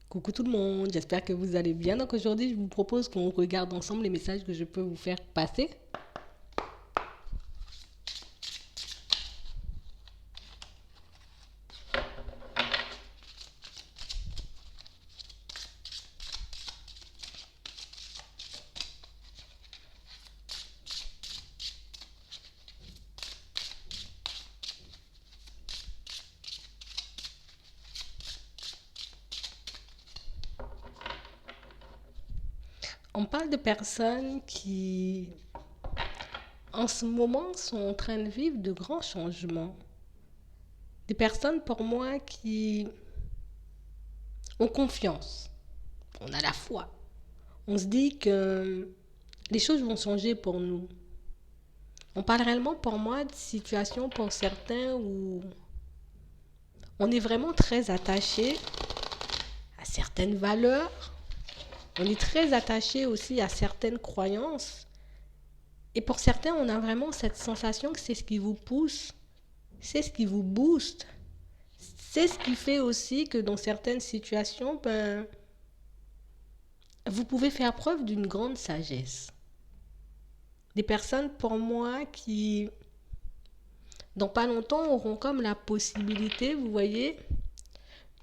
Coucou tout le monde, j'espère que vous allez bien. Donc aujourd'hui, je vous propose qu'on regarde ensemble les messages que je peux vous faire passer. On parle de personnes qui, en ce moment, sont en train de vivre de grands changements. Des personnes, pour moi, qui ont confiance. On a la foi. On se dit que les choses vont changer pour nous. On parle réellement, pour moi, de situations pour certains où on est vraiment très attaché à certaines valeurs. On est très attaché aussi à certaines croyances. Et pour certains, on a vraiment cette sensation que c'est ce qui vous pousse, c'est ce qui vous booste. C'est ce qui fait aussi que dans certaines situations, vous pouvez faire preuve d'une grande sagesse. Des personnes, pour moi, qui, dans pas longtemps, auront comme la possibilité, vous voyez,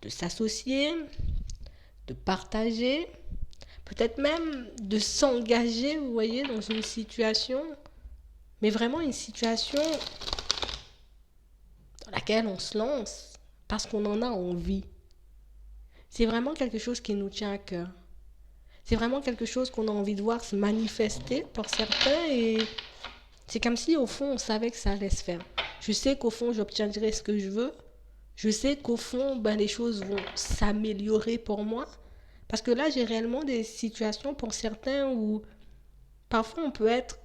de s'associer, de partager, peut-être même de s'engager, vous voyez, dans une situation, mais vraiment une situation dans laquelle on se lance parce qu'on en a envie. C'est vraiment quelque chose qui nous tient à cœur. C'est vraiment quelque chose qu'on a envie de voir se manifester pour certains et c'est comme si au fond on savait que ça allait se faire. Je sais qu'au fond j'obtiendrai ce que je veux. Je sais qu'au fond les choses vont s'améliorer pour moi. Parce que là j'ai réellement des situations pour certains où parfois on peut être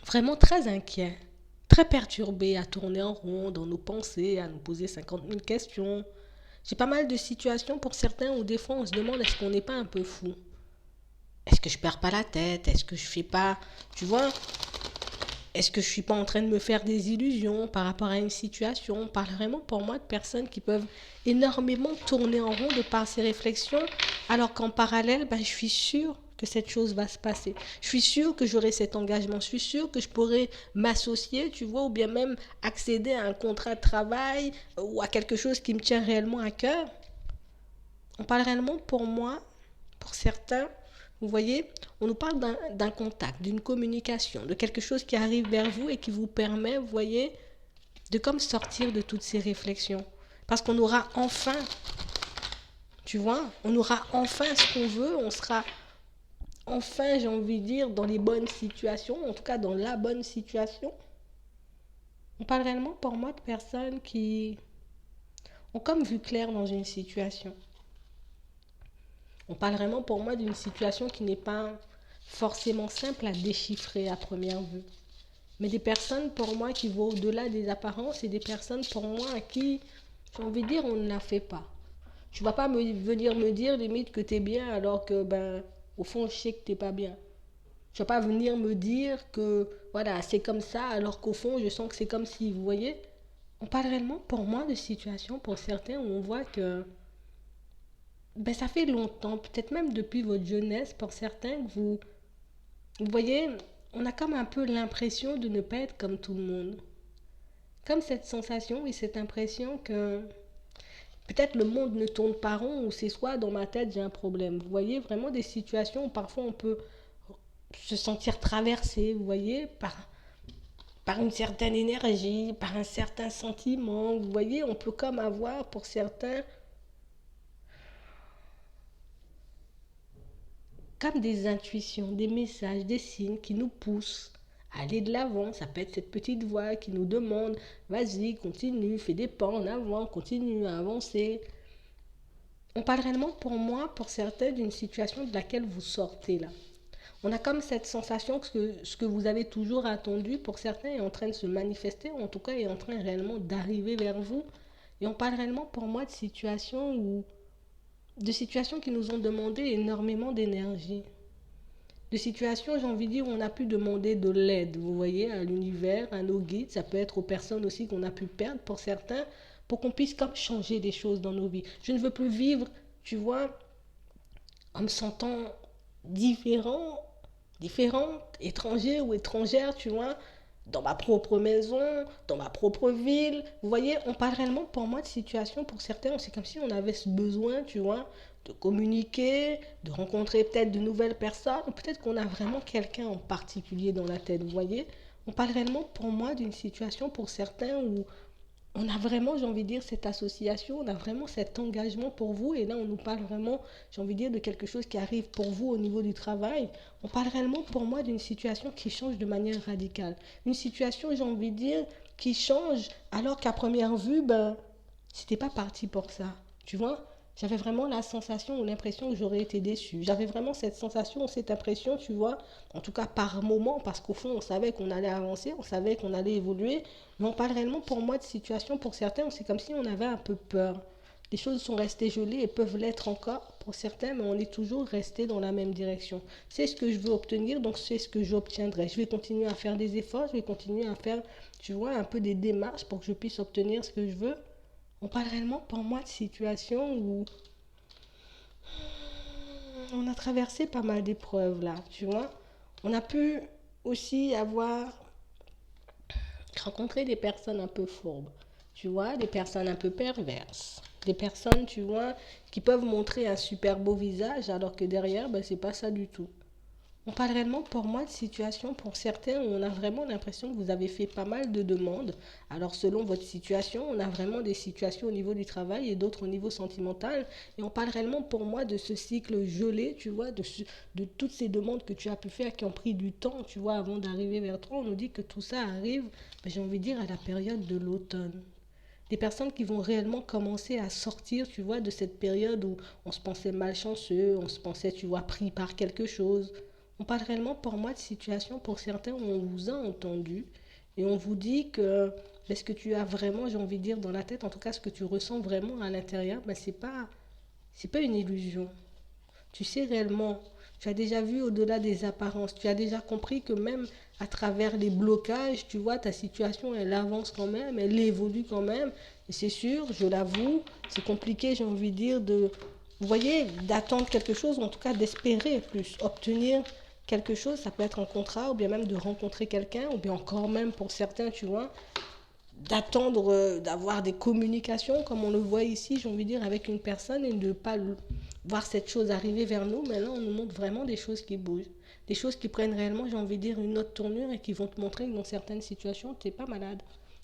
vraiment très inquiet, très perturbé, à tourner en rond dans nos pensées, à nous poser 50 000 questions. J'ai pas mal de situations pour certains où des fois on se demande est-ce qu'on n'est pas un peu fou. Est-ce que je perds pas la tête? Est-ce que je fais pas, tu vois, est-ce que je suis pas en train de me faire des illusions par rapport à une situation? On parle vraiment pour moi de personnes qui peuvent énormément tourner en rond de par ces réflexions, alors qu'en parallèle, je suis sûre que cette chose va se passer. Je suis sûre que j'aurai cet engagement. Je suis sûre que je pourrai m'associer, tu vois, ou bien même accéder à un contrat de travail ou à quelque chose qui me tient réellement à cœur. On parle réellement pour moi, pour certains, vous voyez, on nous parle d'un contact, d'une communication, de quelque chose qui arrive vers vous et qui vous permet, vous voyez, de comme sortir de toutes ces réflexions. Parce qu'on aura enfin, tu vois, on aura enfin ce qu'on veut, on sera enfin, j'ai envie de dire, dans les bonnes situations, en tout cas dans la bonne situation. On parle réellement pour moi de personnes qui ont comme vu clair dans une situation. On parle vraiment pour moi d'une situation qui n'est pas forcément simple à déchiffrer à première vue. Mais des personnes pour moi qui vont au-delà des apparences et des personnes pour moi à qui, j'ai envie de dire, on ne la fait pas. Tu vas pas venir me dire limite que tu es bien alors que, au fond, je sais que tu n'es pas bien. Tu vas pas venir me dire que, voilà, c'est comme ça alors qu'au fond, je sens que c'est comme si, vous voyez, on parle réellement pour moi de situations pour certains où on voit que ça fait longtemps, peut-être même depuis votre jeunesse, pour certains, que vous voyez, on a comme un peu l'impression de ne pas être comme tout le monde. Comme cette sensation et cette impression que peut-être le monde ne tourne pas rond ou c'est soit dans ma tête j'ai un problème. Vous voyez, vraiment des situations où parfois on peut se sentir traversé, vous voyez, par une certaine énergie, par un certain sentiment. Vous voyez, on peut comme avoir pour certains comme des intuitions, des messages, des signes qui nous poussent à aller de l'avant. Ça peut être cette petite voix qui nous demande, vas-y, continue, fais des pas en avant, continue à avancer. On parle réellement pour moi, pour certains, d'une situation de laquelle vous sortez là. On a comme cette sensation que ce que vous avez toujours attendu, pour certains, est en train de se manifester, en tout cas est en train réellement d'arriver vers vous. Et on parle réellement pour moi de situations qui nous ont demandé énormément d'énergie. De situations, j'ai envie de dire, où on a pu demander de l'aide, vous voyez, à l'univers, à nos guides, ça peut être aux personnes aussi qu'on a pu perdre pour certains, pour qu'on puisse comme changer des choses dans nos vies. Je ne veux plus vivre tu vois, en me sentant différent, différente, étranger ou étrangère, tu vois, dans ma propre maison, dans ma propre ville. Vous voyez, on parle réellement pour moi de situation, pour certains, c'est comme si on avait ce besoin, tu vois, de communiquer, de rencontrer peut-être de nouvelles personnes, ou peut-être qu'on a vraiment quelqu'un en particulier dans la tête, vous voyez. On parle réellement pour moi d'une situation pour certains où on a vraiment, j'ai envie de dire, cette association, on a vraiment cet engagement pour vous. Et là, on nous parle vraiment, j'ai envie de dire, de quelque chose qui arrive pour vous au niveau du travail. On parle réellement pour moi d'une situation qui change de manière radicale. Une situation, j'ai envie de dire, qui change alors qu'à première vue, ben, c'était pas parti pour ça. Tu vois, j'avais vraiment la sensation ou l'impression que j'aurais été déçue. J'avais vraiment cette sensation, cette impression, tu vois, en tout cas par moment, parce qu'au fond, on savait qu'on allait avancer, on savait qu'on allait évoluer, mais on parle réellement pour moi de situation, pour certains, c'est comme si on avait un peu peur. Les choses sont restées gelées et peuvent l'être encore pour certains, mais on est toujours resté dans la même direction. C'est ce que je veux obtenir, donc c'est ce que j'obtiendrai. Je vais continuer à faire des efforts, je vais continuer à faire, tu vois, un peu des démarches pour que je puisse obtenir ce que je veux. On parle réellement pour moi de situations où on a traversé pas mal d'épreuves là, tu vois. On a pu aussi avoir rencontré des personnes un peu fourbes, tu vois, des personnes un peu perverses, des personnes, tu vois, qui peuvent montrer un super beau visage alors que derrière, ben, c'est pas ça du tout. On parle réellement pour moi de situations pour certains où on a vraiment l'impression que vous avez fait pas mal de demandes. Alors selon votre situation, on a vraiment des situations au niveau du travail et d'autres au niveau sentimental. Et on parle réellement pour moi de ce cycle gelé, tu vois, de toutes ces demandes que tu as pu faire qui ont pris du temps, tu vois, avant d'arriver vers toi. On nous dit que tout ça arrive, ben, j'ai envie de dire, à la période de l'automne. Des personnes qui vont réellement commencer à sortir, tu vois, de cette période où on se pensait malchanceux, on se pensait, tu vois, pris par quelque chose. On parle réellement pour moi de situations pour certains où on vous a entendu et on vous dit que ce que tu as vraiment, j'ai envie de dire, dans la tête, en tout cas ce que tu ressens vraiment à l'intérieur, ben, c'est pas une illusion. Tu sais réellement, tu as déjà vu au-delà des apparences, tu as déjà compris que même à travers les blocages, tu vois, ta situation, elle avance quand même, elle évolue quand même. Et c'est sûr, je l'avoue, c'est compliqué, j'ai envie de dire, vous voyez, d'attendre quelque chose, ou en tout cas d'espérer plus, obtenir quelque chose, ça peut être un contrat, ou bien même de rencontrer quelqu'un, ou bien encore même pour certains, tu vois, d'attendre d'avoir des communications comme on le voit ici, j'ai envie de dire, avec une personne et de ne pas voir cette chose arriver vers nous. Mais là, on nous montre vraiment des choses qui bougent, des choses qui prennent réellement, j'ai envie de dire, une autre tournure et qui vont te montrer que dans certaines situations, tu n'es pas malade.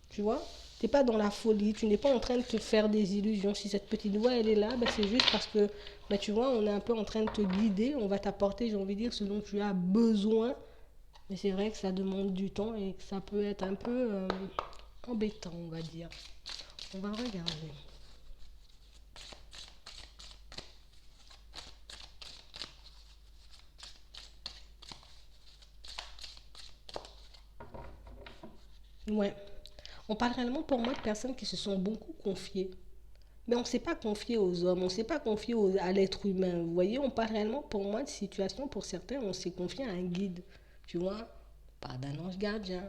Tu vois, tu n'es pas dans la folie, tu n'es pas en train de te faire des illusions. Si cette petite voix, elle est là, ben c'est juste parce que, ben tu vois, on est un peu en train de te guider, on va t'apporter, j'ai envie de dire, ce dont tu as besoin. Mais c'est vrai que ça demande du temps et que ça peut être un peu embêtant, on va dire. On va regarder. Ouais. On parle réellement pour moi de personnes qui se sont beaucoup confiées. Mais on ne s'est pas confié aux hommes, on ne s'est pas confié à l'être humain. Vous voyez, on parle réellement pour moi de situations, pour certains, on s'est confié à un guide. Tu vois, pas d'un ange gardien.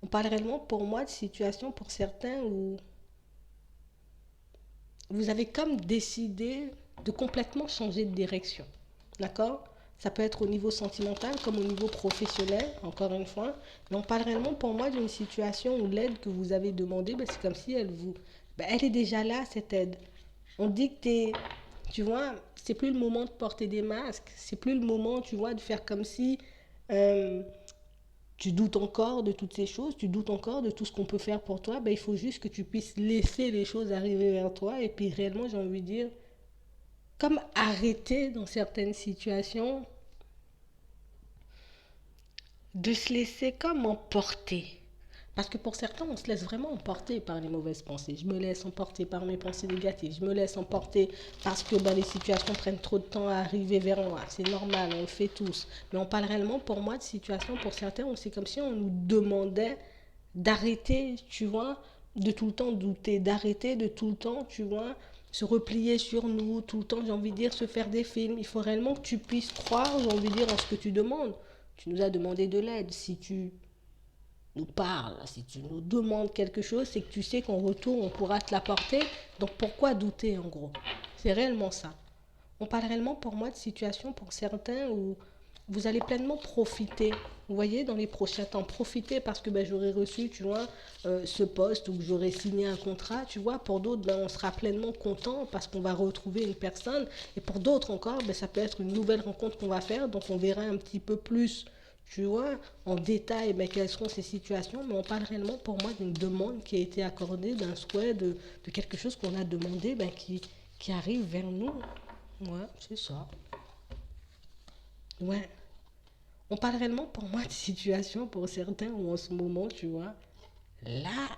On parle réellement pour moi de situations, pour certains, où vous avez comme décidé de complètement changer de direction. D'accord. Ça peut être au niveau sentimental comme au niveau professionnel, encore une fois. Mais on parle réellement pour moi d'une situation où l'aide que vous avez demandée, ben, c'est comme si elle est déjà là, cette aide. On dit que tu vois, c'est plus le moment de porter des masques, c'est plus le moment, tu vois, de faire comme si euh, tu doutes encore de toutes ces choses, tu doutes encore de tout ce qu'on peut faire pour toi. Ben, il faut juste que tu puisses laisser les choses arriver vers toi et puis réellement, j'ai envie de dire, comme arrêter dans certaines situations de se laisser comme emporter. Parce que pour certains, on se laisse vraiment emporter par les mauvaises pensées. Je me laisse emporter par mes pensées négatives. Je me laisse emporter parce que ben, les situations prennent trop de temps à arriver vers moi. C'est normal, on le fait tous. Mais on parle réellement pour moi de situations, pour certains, où c'est comme si on nous demandait d'arrêter, tu vois, de tout le temps douter, d'arrêter de tout le temps, tu vois, se replier sur nous, tout le temps, j'ai envie de dire, se faire des films. Il faut réellement que tu puisses croire, j'ai envie de dire, en ce que tu demandes. Tu nous as demandé de l'aide. Si tu nous parles, si tu nous demandes quelque chose, c'est que tu sais qu'en retour, on pourra te l'apporter. Donc pourquoi douter en gros? C'est réellement ça. On parle réellement pour moi de situations pour certains où vous allez pleinement profiter. Vous voyez, dans les prochains temps, profiter parce que ben, j'aurai reçu, tu vois, ce poste ou que j'aurai signé un contrat, tu vois. Pour d'autres, ben, on sera pleinement content parce qu'on va retrouver une personne. Et pour d'autres encore, ben, ça peut être une nouvelle rencontre qu'on va faire. Donc, on verra un petit peu plus, tu vois, en détail, ben, quelles seront ces situations. Mais on parle réellement, pour moi, d'une demande qui a été accordée, d'un souhait, de quelque chose qu'on a demandé, ben, qui arrive vers nous. Ouais, c'est ça. Ouais. On parle réellement pour moi de situation pour certains où en ce moment, tu vois, là,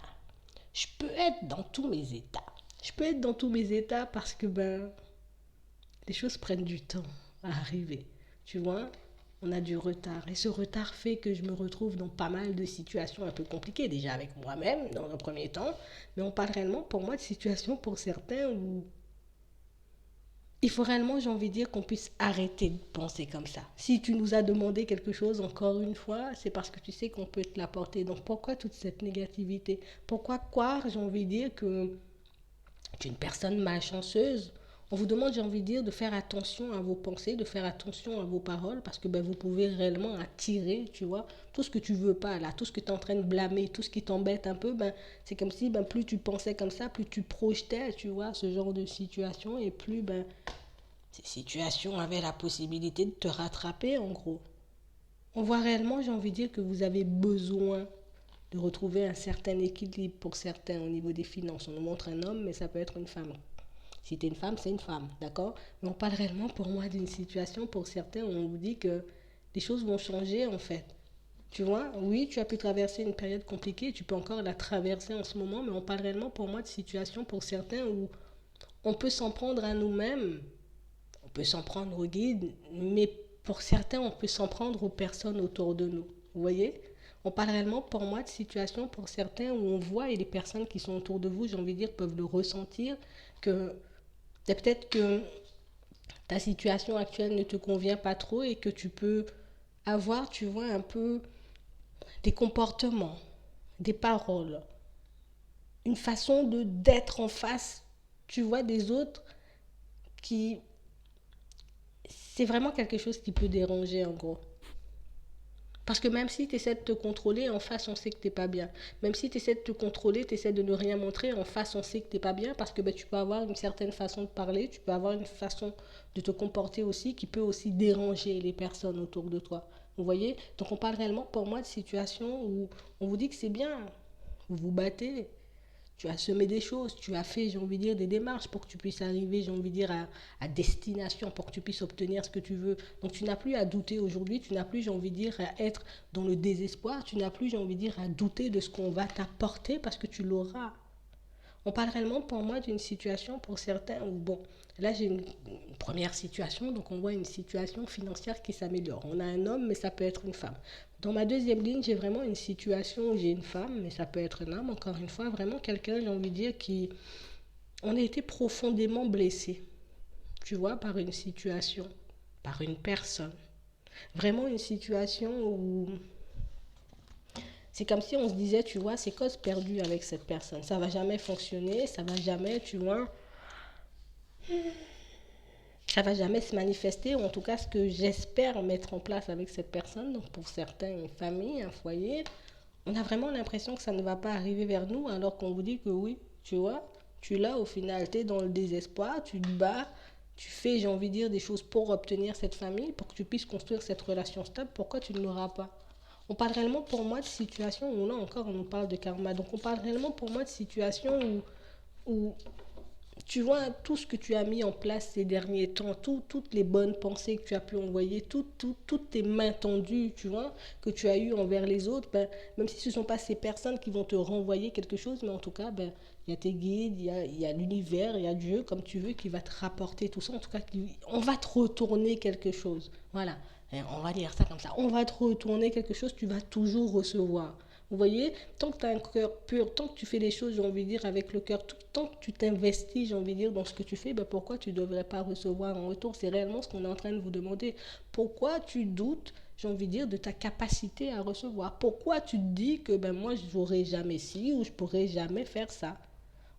je peux être dans tous mes états. Je peux être dans tous mes états parce que ben, les choses prennent du temps à arriver. Tu vois, on a du retard. Et ce retard fait que je me retrouve dans pas mal de situations un peu compliquées, déjà avec moi-même dans un premier temps. Mais on parle réellement pour moi de situations pour certains où il faut réellement, j'ai envie de dire, qu'on puisse arrêter de penser comme ça. Si tu nous as demandé quelque chose encore une fois, c'est parce que tu sais qu'on peut te l'apporter. Donc pourquoi toute cette négativité? Pourquoi croire, j'ai envie de dire, que tu es une personne malchanceuse? On vous demande, j'ai envie de dire, de faire attention à vos pensées, de faire attention à vos paroles, parce que ben, vous pouvez réellement attirer, tu vois, tout ce que tu veux pas, là, tout ce que tu es en train de blâmer, tout ce qui t'embête un peu, ben, c'est comme si ben, plus tu pensais comme ça, plus tu projetais, tu vois, ce genre de situation, et plus ben, ces situations avaient la possibilité de te rattraper, en gros. On voit réellement, j'ai envie de dire, que vous avez besoin de retrouver un certain équilibre pour certains au niveau des finances. On nous montre un homme, mais ça peut être une femme. Si t'es une femme, c'est une femme, d'accord? Mais on parle réellement pour moi d'une situation pour certains où on vous dit que les choses vont changer en fait. Tu vois, oui, tu as pu traverser une période compliquée, tu peux encore la traverser en ce moment, mais on parle réellement pour moi de situation pour certains où on peut s'en prendre à nous-mêmes, on peut s'en prendre au guide, mais pour certains, on peut s'en prendre aux personnes autour de nous. Vous voyez? On parle réellement pour moi de situations pour certains où on voit et les personnes qui sont autour de vous, j'ai envie de dire, peuvent le ressentir, que peut-être que ta situation actuelle ne te convient pas trop et que tu peux avoir, tu vois, un peu des comportements, des paroles, une façon de d'être en face, tu vois, des autres qui c'est vraiment quelque chose qui peut déranger en gros. Parce que même si tu essaies de te contrôler, en face, on sait que t'es pas bien. Même si tu essaies de te contrôler, tu essaies de ne rien montrer, en face, on sait que t'es pas bien parce que ben, tu peux avoir une certaine façon de parler, tu peux avoir une façon de te comporter aussi qui peut aussi déranger les personnes autour de toi. Vous voyez? Donc on parle réellement pour moi de situations où on vous dit que c'est bien, vous vous battez, tu as semé des choses, tu as fait, j'ai envie de dire, des démarches pour que tu puisses arriver, j'ai envie de dire, à destination, pour que tu puisses obtenir ce que tu veux. Donc tu n'as plus à douter aujourd'hui, tu n'as plus, j'ai envie de dire, à être dans le désespoir, tu n'as plus, j'ai envie de dire, à douter de ce qu'on va t'apporter parce que tu l'auras. On parle réellement pour moi d'une situation pour certains où, bon, là j'ai une première situation, donc on voit une situation financière qui s'améliore. On a un homme, mais ça peut être une femme. Dans ma deuxième ligne, j'ai vraiment une situation où j'ai une femme, mais ça peut être un homme, encore une fois, vraiment quelqu'un, j'ai envie de dire, qui... On a été profondément blessé, tu vois, par une situation, par une personne. Vraiment une situation où c'est comme si on se disait, tu vois, c'est cause perdue avec cette personne. Ça va jamais fonctionner, ça va jamais, tu vois, ça va jamais se manifester, ou en tout cas ce que j'espère mettre en place avec cette personne, donc pour certains une famille, un foyer, on a vraiment l'impression que ça ne va pas arriver vers nous alors qu'on vous dit que oui, tu vois, tu l'as au final, tu es dans le désespoir, tu te bats, tu fais, j'ai envie de dire, des choses pour obtenir cette famille, pour que tu puisses construire cette relation stable, pourquoi tu ne l'auras pas? On parle réellement pour moi de situations où là encore on nous parle de karma, donc on parle réellement pour moi de situations où tu vois, tout ce que tu as mis en place ces derniers temps, toutes les bonnes pensées que tu as pu envoyer, toutes tes mains tendues, tu vois, que tu as eues envers les autres, ben, même si ce ne sont pas ces personnes qui vont te renvoyer quelque chose, mais en tout cas, ben, il y a tes guides, il y a l'univers, il y a Dieu, comme tu veux, qui va te rapporter tout ça. En tout cas, on va te retourner quelque chose. Voilà. Et on va dire ça comme ça. On va te retourner quelque chose, tu vas toujours recevoir. Vous voyez, tant que tu as un cœur pur, tant que tu fais les choses, j'ai envie de dire, avec le cœur, tant que tu t'investis, j'ai envie de dire, dans ce que tu fais, ben pourquoi tu ne devrais pas recevoir en retour? C'est réellement ce qu'on est en train de vous demander. Pourquoi tu doutes, j'ai envie de dire, de ta capacité à recevoir? Pourquoi tu te dis que ben moi, je n'aurai jamais ci ou je ne pourrai jamais faire ça?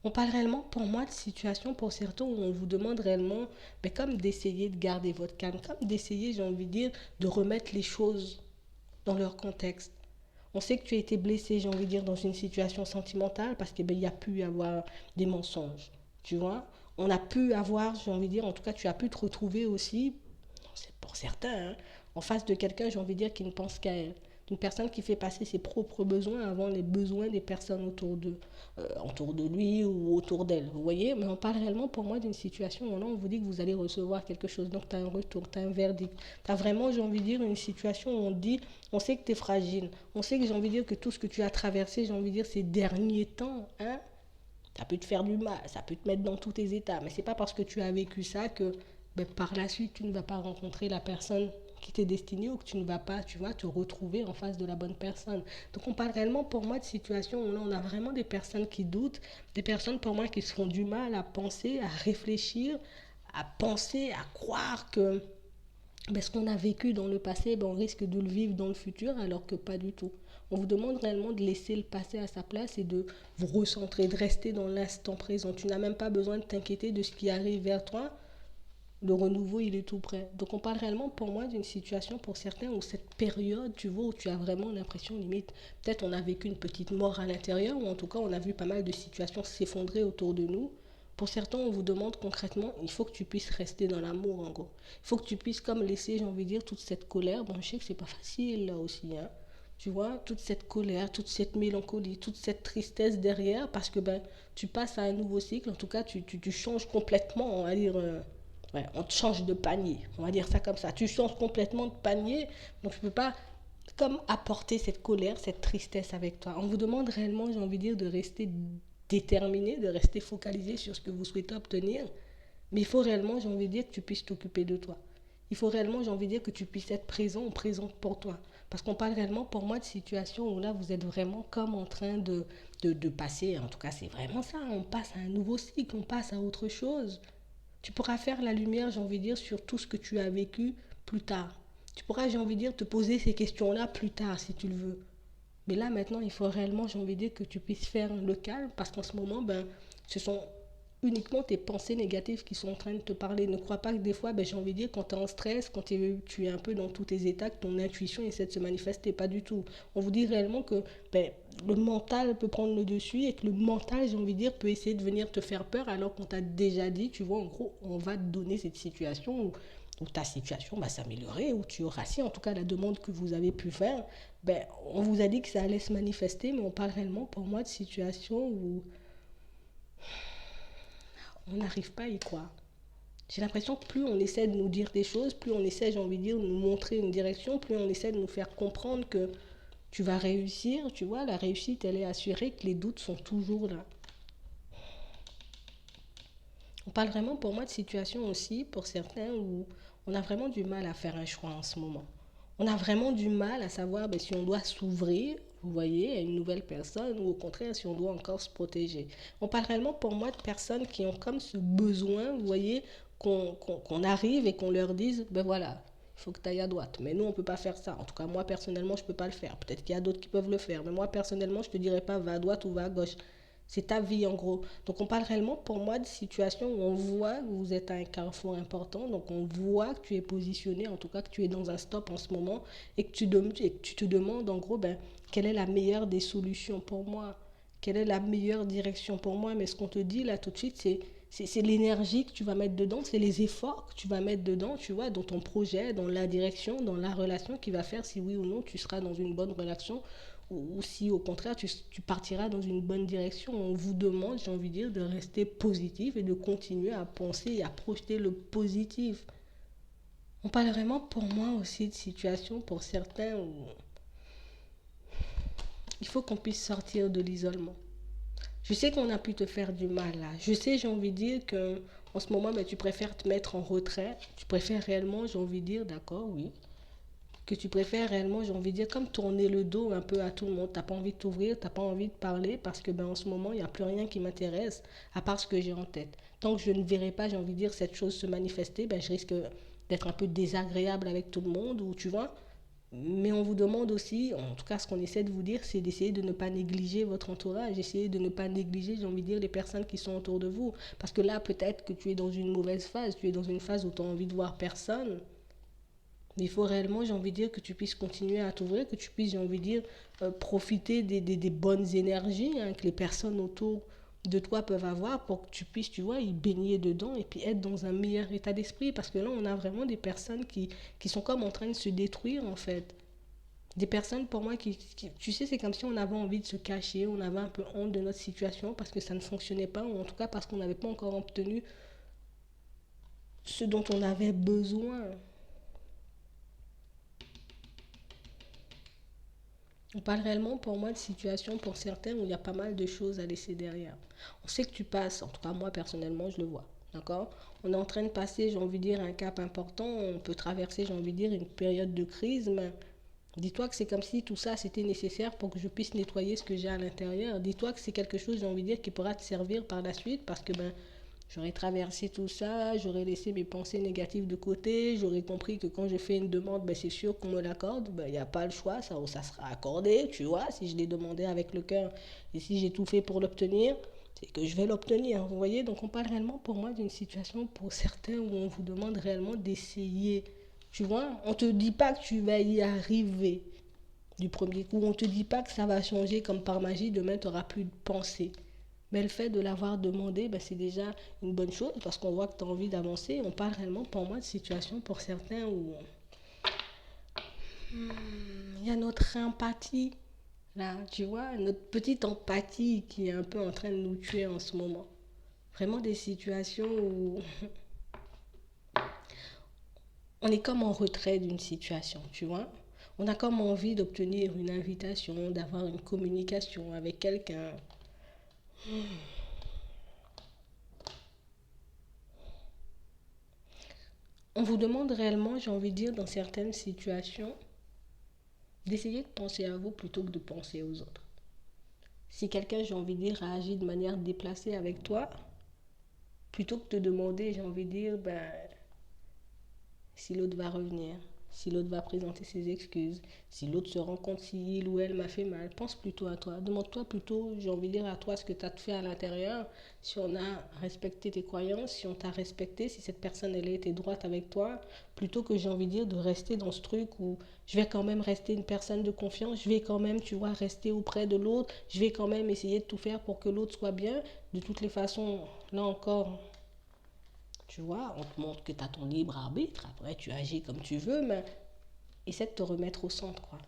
On parle réellement, pour moi, de situations pour certains où on vous demande réellement, ben, comme d'essayer de garder votre calme, comme d'essayer, j'ai envie de dire, de remettre les choses dans leur contexte. On sait que tu as été blessé, j'ai envie de dire, dans une situation sentimentale parce qu'il ben, y a pu y avoir des mensonges. Tu vois. On a pu avoir, j'ai envie de dire, en tout cas, tu as pu te retrouver aussi, c'est pour certains, hein, en face de quelqu'un, j'ai envie de dire, qui ne pense qu'à elle. Une personne qui fait passer ses propres besoins avant les besoins des personnes autour de lui ou autour d'elle. Vous voyez. Mais on parle réellement pour moi d'une situation où là, on vous dit que vous allez recevoir quelque chose. Donc, tu as un retour, tu as un verdict. Tu as vraiment, j'ai envie de dire, une situation où on dit, on sait que tu es fragile. On sait que j'ai envie de dire que tout ce que tu as traversé, j'ai envie de dire, ces derniers temps, hein, ça peut te faire du mal, ça peut te mettre dans tous tes états. Mais c'est pas parce que tu as vécu ça que ben, par la suite, tu ne vas pas rencontrer la personne qui t'est destinée ou que tu ne vas pas, tu vois, te retrouver en face de la bonne personne. Donc on parle réellement pour moi de situations où là, on a vraiment des personnes qui doutent, des personnes pour moi qui se font du mal à penser, à réfléchir, à penser, à croire que ben, ce qu'on a vécu dans le passé, ben, on risque de le vivre dans le futur alors que pas du tout. On vous demande réellement de laisser le passé à sa place et de vous recentrer, de rester dans l'instant présent. Tu n'as même pas besoin de t'inquiéter de ce qui arrive vers toi. Le renouveau, il est tout prêt. Donc on parle réellement pour moi d'une situation pour certains où cette période, tu vois, où tu as vraiment l'impression limite, peut-être on a vécu une petite mort à l'intérieur ou en tout cas on a vu pas mal de situations s'effondrer autour de nous. Pour certains, on vous demande concrètement, il faut que tu puisses rester dans l'amour en gros. Il faut que tu puisses comme laisser, j'ai envie de dire, toute cette colère. Bon, je sais que c'est pas facile là aussi, hein. Tu vois, toute cette colère, toute cette mélancolie, toute cette tristesse derrière, parce que ben, tu passes à un nouveau cycle. En tout cas, tu changes complètement, on va dire, ouais, on te change de panier, on va dire ça comme ça. Tu changes complètement de panier, donc je ne peux pas comme apporter cette colère, cette tristesse avec toi. On vous demande réellement, j'ai envie de dire, de rester déterminé, de rester focalisé sur ce que vous souhaitez obtenir. Mais il faut réellement, j'ai envie de dire, que tu puisses t'occuper de toi. Il faut réellement, j'ai envie de dire, que tu puisses être présent ou présente pour toi. Parce qu'on parle réellement, pour moi, de situations où là, vous êtes vraiment comme en train de passer, en tout cas, c'est vraiment ça, on passe à un nouveau cycle, on passe à autre chose. Tu pourras faire la lumière, j'ai envie de dire, sur tout ce que tu as vécu plus tard. Tu pourras, j'ai envie de dire, te poser ces questions-là plus tard si tu le veux. Mais là, maintenant, il faut réellement, j'ai envie de dire, que tu puisses faire le calme parce qu'en ce moment, ben, ce sont uniquement tes pensées négatives qui sont en train de te parler. Ne crois pas que des fois, ben, j'ai envie de dire, quand tu es en stress, quand tu es un peu dans tous tes états, que ton intuition essaie de se manifester. Pas du tout. On vous dit réellement que ben, le mental peut prendre le dessus et que le mental, j'ai envie de dire, peut essayer de venir te faire peur alors qu'on t'a déjà dit, tu vois, en gros, on va te donner cette situation où ta situation va s'améliorer, où tu auras, si en tout cas la demande que vous avez pu faire, ben, on vous a dit que ça allait se manifester, mais on parle réellement pour moi de situations où on n'arrive pas à y croire. J'ai l'impression que plus on essaie de nous dire des choses, plus on essaie, j'ai envie de dire, de nous montrer une direction, plus on essaie de nous faire comprendre que tu vas réussir, tu vois, la réussite, elle est assurée, que les doutes sont toujours là. On parle vraiment pour moi de situations aussi, pour certains, où on a vraiment du mal à faire un choix en ce moment. On a vraiment du mal à savoir ben, si on doit s'ouvrir, vous voyez, à une nouvelle personne ou au contraire si on doit encore se protéger. On parle réellement pour moi de personnes qui ont comme ce besoin, vous voyez, qu'on arrive et qu'on leur dise, ben voilà, il faut que tu ailles à droite. Mais nous, on ne peut pas faire ça. En tout cas, moi, personnellement, je ne peux pas le faire. Peut-être qu'il y a d'autres qui peuvent le faire. Mais moi, personnellement, je ne te dirais pas va à droite ou va à gauche. C'est ta vie en gros. Donc on parle réellement pour moi de situations où on voit que vous êtes à un carrefour important. Donc on voit que tu es positionné, en tout cas que tu es dans un stop en ce moment et que tu te demandes en gros ben, quelle est la meilleure des solutions pour moi. Quelle est la meilleure direction pour moi. Mais ce qu'on te dit là tout de suite, c'est l'énergie que tu vas mettre dedans, c'est les efforts que tu vas mettre dedans, tu vois, dans ton projet, dans la direction, dans la relation qui va faire si oui ou non tu seras dans une bonne relation ou si au contraire tu partiras dans une bonne direction. On vous demande, j'ai envie de dire, de rester positif et de continuer à penser et à projeter le positif. On parle vraiment pour moi aussi de situations pour certains où il faut qu'on puisse sortir de l'isolement. Je sais qu'on a pu te faire du mal là. Je sais, j'ai envie de dire que en ce moment, ben, tu préfères te mettre en retrait. Tu préfères réellement, j'ai envie de dire, d'accord, oui, que tu préfères réellement, j'ai envie de dire, comme tourner le dos un peu à tout le monde. T'as pas envie de t'ouvrir, t'as pas envie de parler parce que ben, en ce moment, il n'y a plus rien qui m'intéresse à part ce que j'ai en tête. Tant que je ne verrai pas, j'ai envie de dire, cette chose se manifester, ben, je risque d'être un peu désagréable avec tout le monde ou tu vois. Mais on vous demande aussi, en tout cas ce qu'on essaie de vous dire, c'est d'essayer de ne pas négliger votre entourage, essayer de ne pas négliger, j'ai envie de dire, les personnes qui sont autour de vous. Parce que là, peut-être que tu es dans une mauvaise phase, tu es dans une phase où tu as envie de voir personne. Mais il faut réellement, j'ai envie de dire, que tu puisses continuer à t'ouvrir, que tu puisses, j'ai envie de dire, profiter des bonnes énergies que les personnes autour de toi peuvent avoir pour que tu puisses, tu vois, y baigner dedans et puis être dans un meilleur état d'esprit. Parce que là, on a vraiment des personnes qui sont comme en train de se détruire, en fait. Des personnes, pour moi, tu sais, c'est comme si on avait envie de se cacher, on avait un peu honte de notre situation parce que ça ne fonctionnait pas, ou en tout cas parce qu'on n'avait pas encore obtenu ce dont on avait besoin. On parle réellement pour moi de situations pour certains où il y a pas mal de choses à laisser derrière. On sait que tu passes, en tout cas moi personnellement je le vois, d'accord. On est en train de passer, j'ai envie de dire, un cap important, on peut traverser, j'ai envie de dire, une période de crise, mais dis-toi que c'est comme si tout ça c'était nécessaire pour que je puisse nettoyer ce que j'ai à l'intérieur. Dis-toi que c'est quelque chose, j'ai envie de dire, qui pourra te servir par la suite parce que ben j'aurais traversé tout ça, j'aurais laissé mes pensées négatives de côté, j'aurais compris que quand je fais une demande, ben c'est sûr qu'on me l'accorde, ben il n'y a pas le choix, ça sera accordé, tu vois, si je l'ai demandé avec le cœur et si j'ai tout fait pour l'obtenir, c'est que je vais l'obtenir, vous voyez. Donc on parle réellement pour moi d'une situation pour certains où on vous demande réellement d'essayer, tu vois. On ne te dit pas que tu vas y arriver du premier coup, on ne te dit pas que ça va changer comme par magie, demain tu n'auras plus de pensée. Mais le fait de l'avoir demandé, ben, c'est déjà une bonne chose parce qu'on voit que tu as envie d'avancer. On parle réellement pour moi de situation pour certains où il y a notre empathie, là, tu vois, notre petite empathie qui est un peu en train de nous tuer en ce moment. Vraiment des situations où on est comme en retrait d'une situation, tu vois. On a comme envie d'obtenir une invitation, d'avoir une communication avec quelqu'un. On vous demande réellement, j'ai envie de dire, dans certaines situations, d'essayer de penser à vous plutôt que de penser aux autres. Si quelqu'un, j'ai envie de dire, a agi de manière déplacée avec toi, plutôt que de demander, j'ai envie de dire, ben, si l'autre va revenir, si l'autre va présenter ses excuses, si l'autre se rend compte si il ou elle m'a fait mal, pense plutôt à toi. Demande-toi plutôt, j'ai envie de dire à toi ce que tu as fait à l'intérieur, si on a respecté tes croyances, si on t'a respecté, si cette personne elle a été droite avec toi, plutôt que j'ai envie de dire de rester dans ce truc où je vais quand même rester une personne de confiance, je vais quand même, tu vois, rester auprès de l'autre, je vais quand même essayer de tout faire pour que l'autre soit bien. De toutes les façons, là encore, tu vois, on te montre que tu as ton libre arbitre. Après, tu agis comme tu veux, mais essaie de te remettre au centre, quoi.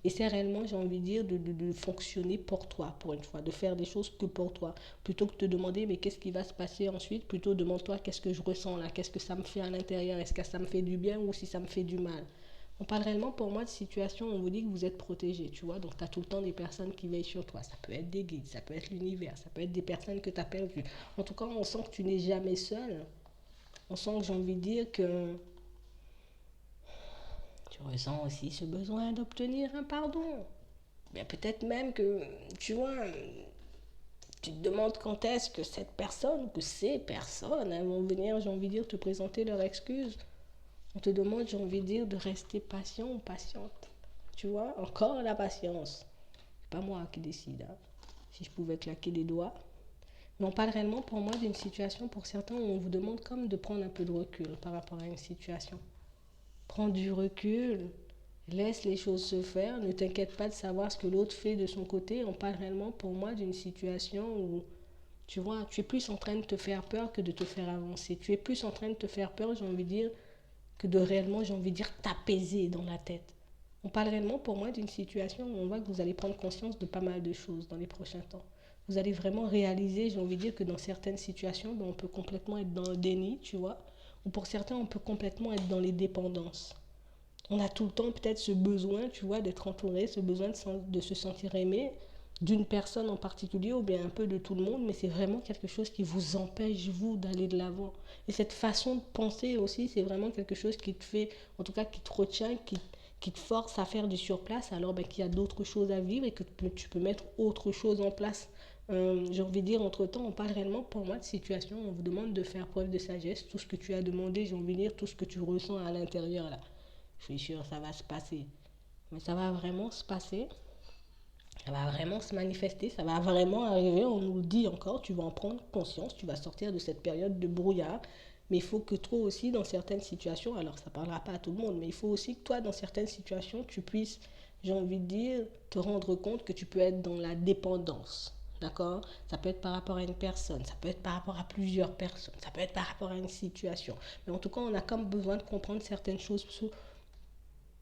Essaie réellement, j'ai envie de dire, de fonctionner pour toi, pour une fois, de faire des choses que pour toi. Plutôt que de te demander, mais qu'est-ce qui va se passer ensuite, plutôt demande-toi, qu'est-ce que je ressens là, qu'est-ce que ça me fait à l'intérieur, est-ce que ça me fait du bien ou si ça me fait du mal. On parle réellement pour moi de situations où on vous dit que vous êtes protégé, tu vois. Donc, tu as tout le temps des personnes qui veillent sur toi. Ça peut être des guides, ça peut être l'univers, ça peut être des personnes que tu as perdues. En tout cas, on sent que tu n'es jamais seul. On sent que j'ai envie de dire que tu ressens aussi ce besoin d'obtenir un pardon. Bien, peut-être même que, tu vois, tu te demandes quand est-ce que cette personne, que ces personnes vont venir, j'ai envie de dire, te présenter leurs excuses. On te demande, j'ai envie de dire, de rester patient ou patiente. Tu vois, encore la patience. C'est pas moi qui décide, hein. Si je pouvais claquer des doigts. Mais on parle réellement pour moi d'une situation pour certains où on vous demande comme de prendre un peu de recul par rapport à une situation. Prends du recul, laisse les choses se faire, ne t'inquiète pas de savoir ce que l'autre fait de son côté. On parle réellement pour moi d'une situation où, tu vois, tu es plus en train de te faire peur que de te faire avancer. Tu es plus en train de te faire peur, j'ai envie de dire, que de réellement, j'ai envie de dire, t'apaiser dans la tête. On parle réellement pour moi d'une situation où on voit que vous allez prendre conscience de pas mal de choses dans les prochains temps. Vous allez vraiment réaliser, j'ai envie de dire, que dans certaines situations, ben, on peut complètement être dans le déni, tu vois. Ou pour certains, on peut complètement être dans les dépendances. On a tout le temps peut-être ce besoin, tu vois, d'être entouré, ce besoin de se sentir aimé d'une personne en particulier ou bien un peu de tout le monde, mais c'est vraiment quelque chose qui vous empêche, vous, d'aller de l'avant. Et cette façon de penser aussi, c'est vraiment quelque chose qui te fait, en tout cas qui te retient, qui te force à faire du surplace, alors ben, qu'il y a d'autres choses à vivre et que tu peux mettre autre chose en place. J'ai envie de dire, entre-temps, on parle réellement pour moi de situation, on vous demande de faire preuve de sagesse, tout ce que tu as demandé, j'ai envie de dire, tout ce que tu ressens à l'intérieur là. Je suis sûre que ça va se passer. Mais ça va vraiment se passer, ça va vraiment se manifester, ça va vraiment arriver. On nous le dit encore, tu vas en prendre conscience, tu vas sortir de cette période de brouillard. Mais il faut que toi aussi, dans certaines situations, alors ça ne parlera pas à tout le monde, mais il faut aussi que toi, dans certaines situations, tu puisses, j'ai envie de dire, te rendre compte que tu peux être dans la dépendance. D'accord? Ça peut être par rapport à une personne, ça peut être par rapport à plusieurs personnes, ça peut être par rapport à une situation. Mais en tout cas, on a comme besoin de comprendre certaines choses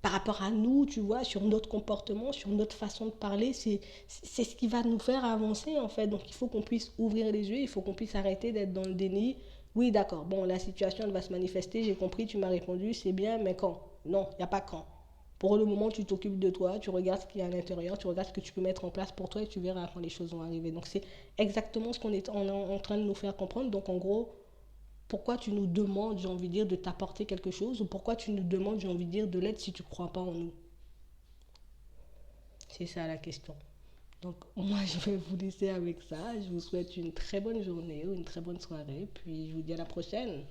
par rapport à nous, tu vois, sur notre comportement, sur notre façon de parler. C'est ce qui va nous faire avancer, en fait. Donc, il faut qu'on puisse ouvrir les yeux, il faut qu'on puisse arrêter d'être dans le déni. Oui, d'accord, bon, la situation elle va se manifester, j'ai compris, tu m'as répondu, c'est bien, mais quand? Non, il n'y a pas quand. Pour le moment, tu t'occupes de toi, tu regardes ce qu'il y a à l'intérieur, tu regardes ce que tu peux mettre en place pour toi et tu verras quand les choses vont arriver. Donc, c'est exactement ce qu'on est en train de nous faire comprendre. Donc, en gros, pourquoi tu nous demandes, j'ai envie de dire, de t'apporter quelque chose ou pourquoi tu nous demandes, j'ai envie de dire, de l'aide si tu ne crois pas en nous. C'est ça la question. Donc moi je vais vous laisser avec ça. Je vous souhaite une très bonne journée ou une très bonne soirée. Puis je vous dis à la prochaine.